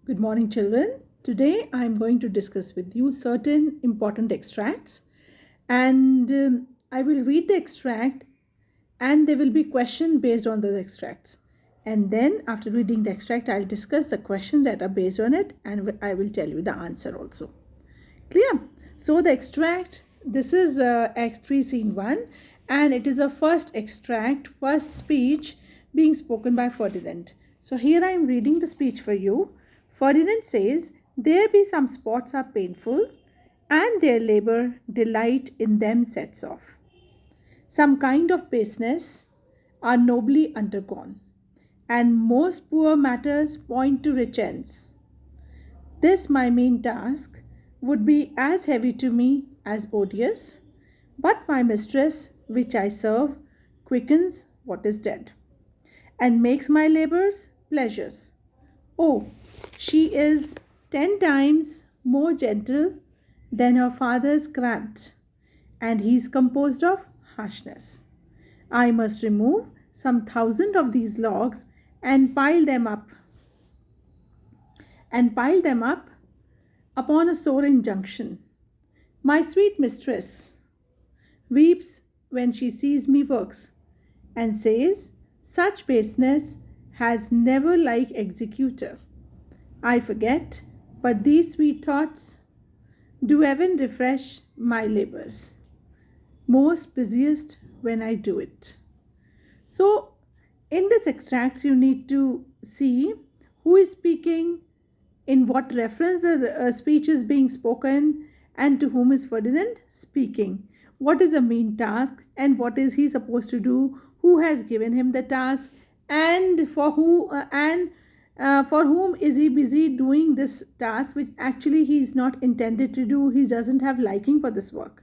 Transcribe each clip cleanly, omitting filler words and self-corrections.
Good morning, children. Today I am going to discuss with you certain important extracts, and I will read the extract, and there will be question based on those extracts. And then, after reading the extract, I'll discuss the questions that are based on it, and I will tell you the answer also. Clear? So, the extract this is X3 Scene 1, and it is a first extract, first speech being spoken by Ferdinand. So, here I am reading the speech for you. Ferdinand says, "There be some spots are painful, and their labor delight in them sets off. Some kind of baseness are nobly undergone, and most poor matters point to rich ends. This my main task would be as heavy to me as odious, but my mistress, which I serve, quickens what is dead, and makes my labors pleasures. Oh, she is 10 times more gentle than her father's cramped, and he is composed of harshness. I must remove some thousand of these logs and pile them up upon a soaring junction. My sweet mistress weeps when she sees me works, and says, "Such baseness has never like executor." I forget, but these sweet thoughts do heaven refresh my labors, most busiest when I do it. So, in this extract, you need to see who is speaking, in what reference the speech is being spoken, and to whom is Ferdinand speaking. What is the main task, and what is he supposed to do? Who has given him the task, and for whom is he busy doing this task, which actually he is not intended to do? He doesn't have liking for this work.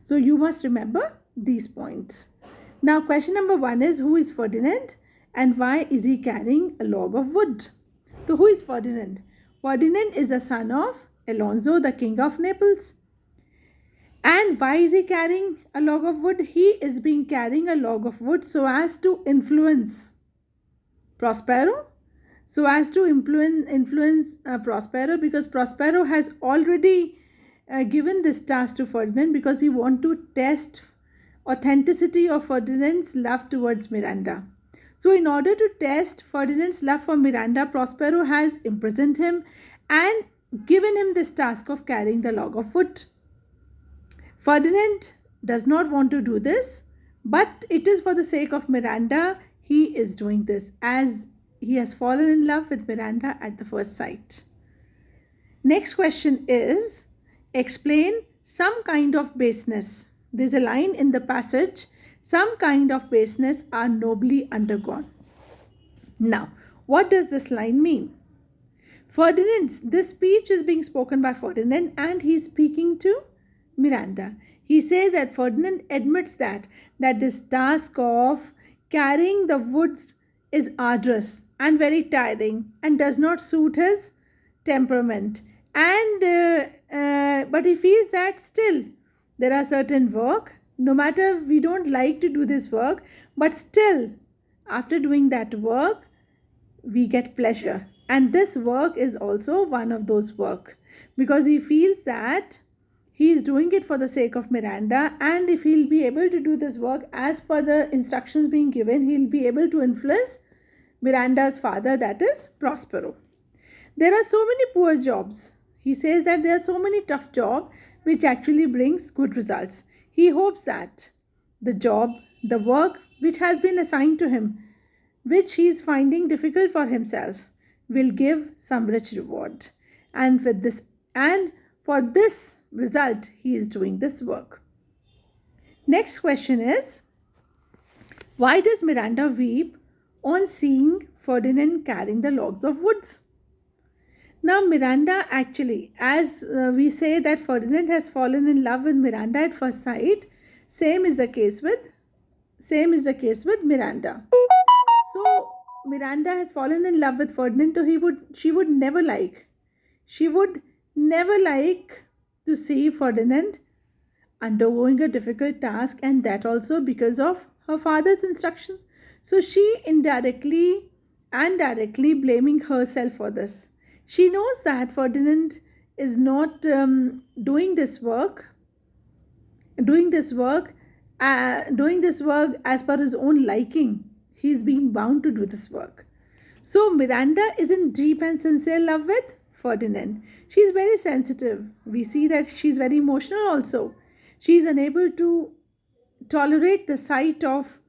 So you must remember these points. Now, question number 1 is, who is Ferdinand, and why is he carrying a log of wood? So, who is Ferdinand? Ferdinand is the son of Alonso, the king of Naples. And why is he carrying a log of wood? He is being carrying a log of wood so as to influence Prospero, Prospero, because Prospero has already given this task to Ferdinand because he want to test authenticity of Ferdinand's love towards Miranda. So, in order to test Ferdinand's love for Miranda, Prospero has imprisoned him and given him this task of carrying the log of wood. Ferdinand does not want to do this, but it is for the sake of Miranda he is doing this, as he has fallen in love with Miranda at the first sight. Next question is, explain some kind of baseness. There's a line in the passage, some kind of baseness are nobly undergone. Now, what does this line mean? This speech is being spoken by Ferdinand, and he is speaking to Miranda. He says that Ferdinand admits that this task of carrying the woods is arduous and very tiring and does not suit his temperament. But he feels that still there are certain work, no matter we don't like to do this work, but still after doing that work we get pleasure, and this work is also one of those work, because he feels that he is doing it for the sake of Miranda, and if he'll be able to do this work as per the instructions being given, he'll be able to influence Miranda's father, that is Prospero. There are so many poor jobs. He says that there are so many tough jobs which actually brings good results. He hopes that the work which has been assigned to him, which he is finding difficult for himself, will give some rich reward. And for this result, he is doing this work. Next question is, why does Miranda weep on seeing Ferdinand carrying the logs of woods? Now, Miranda actually, as we say that Ferdinand has fallen in love with Miranda at first sight, same is the case with Miranda. So, Miranda has fallen in love with Ferdinand, so she would never like to see Ferdinand undergoing a difficult task, and that also because of her father's instructions. So she indirectly and directly blaming herself for this. She knows that Ferdinand is not doing this work, doing this work, doing this work as per his own liking. He's being bound to do this work. So Miranda is in deep and sincere love with Ferdinand. She's very sensitive. We see that she's very emotional also. She's unable to tolerate the sight of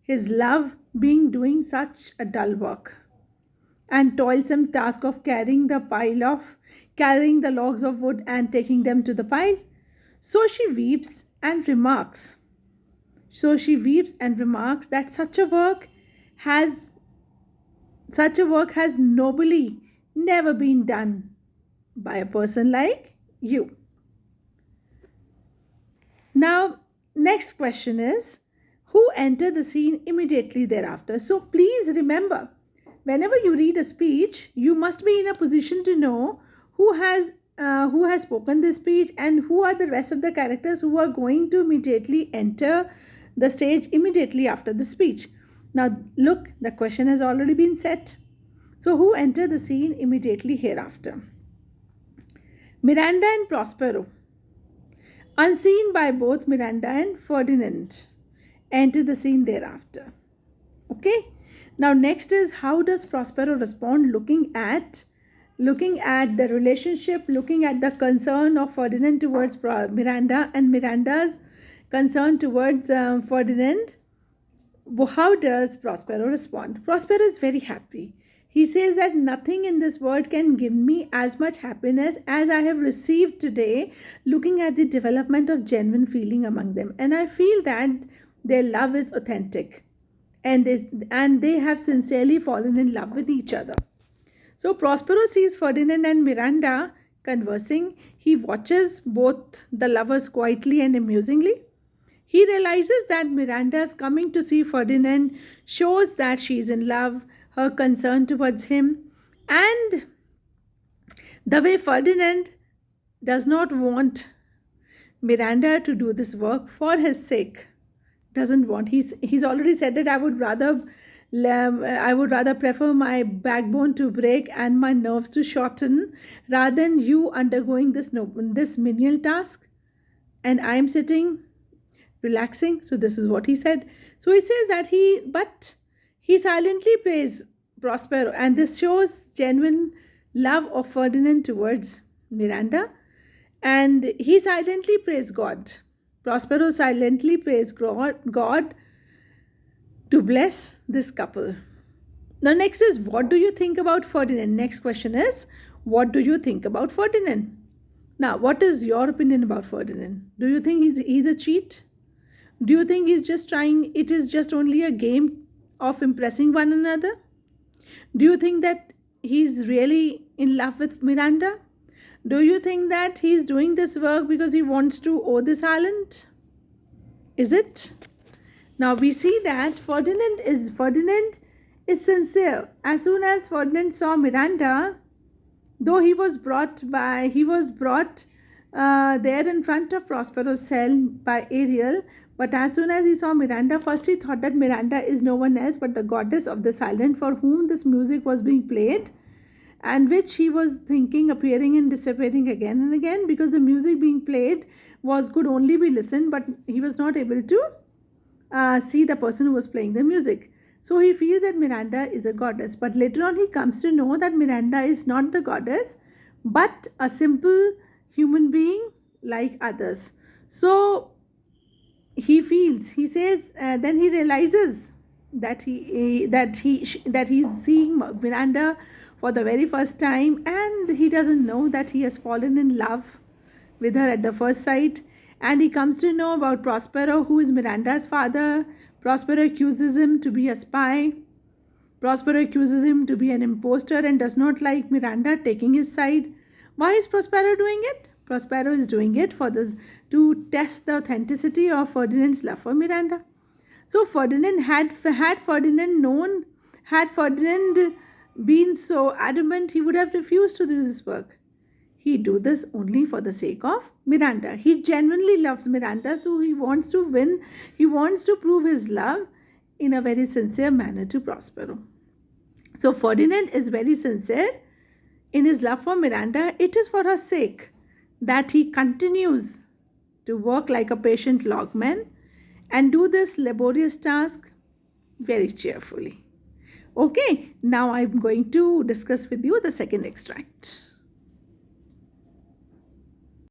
his love being doing such a dull work and toilsome task of carrying the logs of wood and taking them to the pile. So she weeps and remarks. So she weeps and remarks that has such a work has nobly never been done by a person like you. Now, next question is, who entered the scene immediately thereafter? So please remember, whenever you read a speech, you must be in a position to know who has spoken this speech and who are the rest of the characters who are going to immediately enter the stage immediately after the speech. Now look, the question has already been set. So who entered the scene immediately hereafter? Miranda and Prospero, unseen by both Miranda and Ferdinand, enter the scene thereafter. Okay. Now next is, how does Prospero respond looking at the relationship, looking at the concern of Ferdinand towards Miranda and Miranda's concern towards Ferdinand. How does Prospero respond? Prospero is very happy. He says that nothing in this world can give me as much happiness as I have received today, looking at the development of genuine feeling among them. And I feel that their love is authentic, and they have sincerely fallen in love with each other. So Prospero sees Ferdinand and Miranda conversing. He watches both the lovers quietly and amusingly. He realizes that Miranda's coming to see Ferdinand shows that she is in love, her concern towards him, and the way Ferdinand does not want Miranda to do this work for his sake. Doesn't want. He's already said that I would rather prefer my backbone to break and my nerves to shorten rather than you undergoing this menial task, and I am sitting relaxing. So this is what he said. So he says that he silently praised Prospero, and this shows genuine love of Ferdinand towards Miranda, and he silently praised God. Prospero silently praised God to bless this couple. Now next is, what do you think about Ferdinand? Next question is, what do you think about Ferdinand? Now, what is your opinion about Ferdinand? Do you think he's a cheat? Do you think he's just trying, it is just only a game of impressing one another? Do you think that he's really in love with Miranda? Do you think that he's doing this work because he wants to owe this island? Is it? Now we see that Ferdinand is sincere. As soon as Ferdinand saw Miranda, though he was brought there in front of Prospero's cell by Ariel, but as soon as he saw Miranda, first he thought that Miranda is no one else but the goddess of this island for whom this music was being played, and which he was thinking appearing and disappearing again and again, because the music being played could only be listened, but he was not able to see the person who was playing the music. So he feels that Miranda is a goddess, but later on he comes to know that Miranda is not the goddess but a simple human being like others. So then he realizes that he's seeing Miranda for the very first time, and he doesn't know that he has fallen in love with her at the first sight. And he comes to know about Prospero, who is Miranda's father. Prospero accuses him to be a spy. Prospero accuses him to be an impostor and does not like Miranda taking his side. Why is Prospero doing it? Prospero is doing it to test the authenticity of Ferdinand's love for Miranda. So had Ferdinand been so adamant, he would have refused to do this work. He do this only for the sake of Miranda. He genuinely loves Miranda, so he wants to win. He wants to prove his love in a very sincere manner to Prospero. So Ferdinand is very sincere In his love for Miranda, it is for her sake that he continues to work like a patient logman and do this laborious task very cheerfully. Okay, now I'm going to discuss with you the second extract.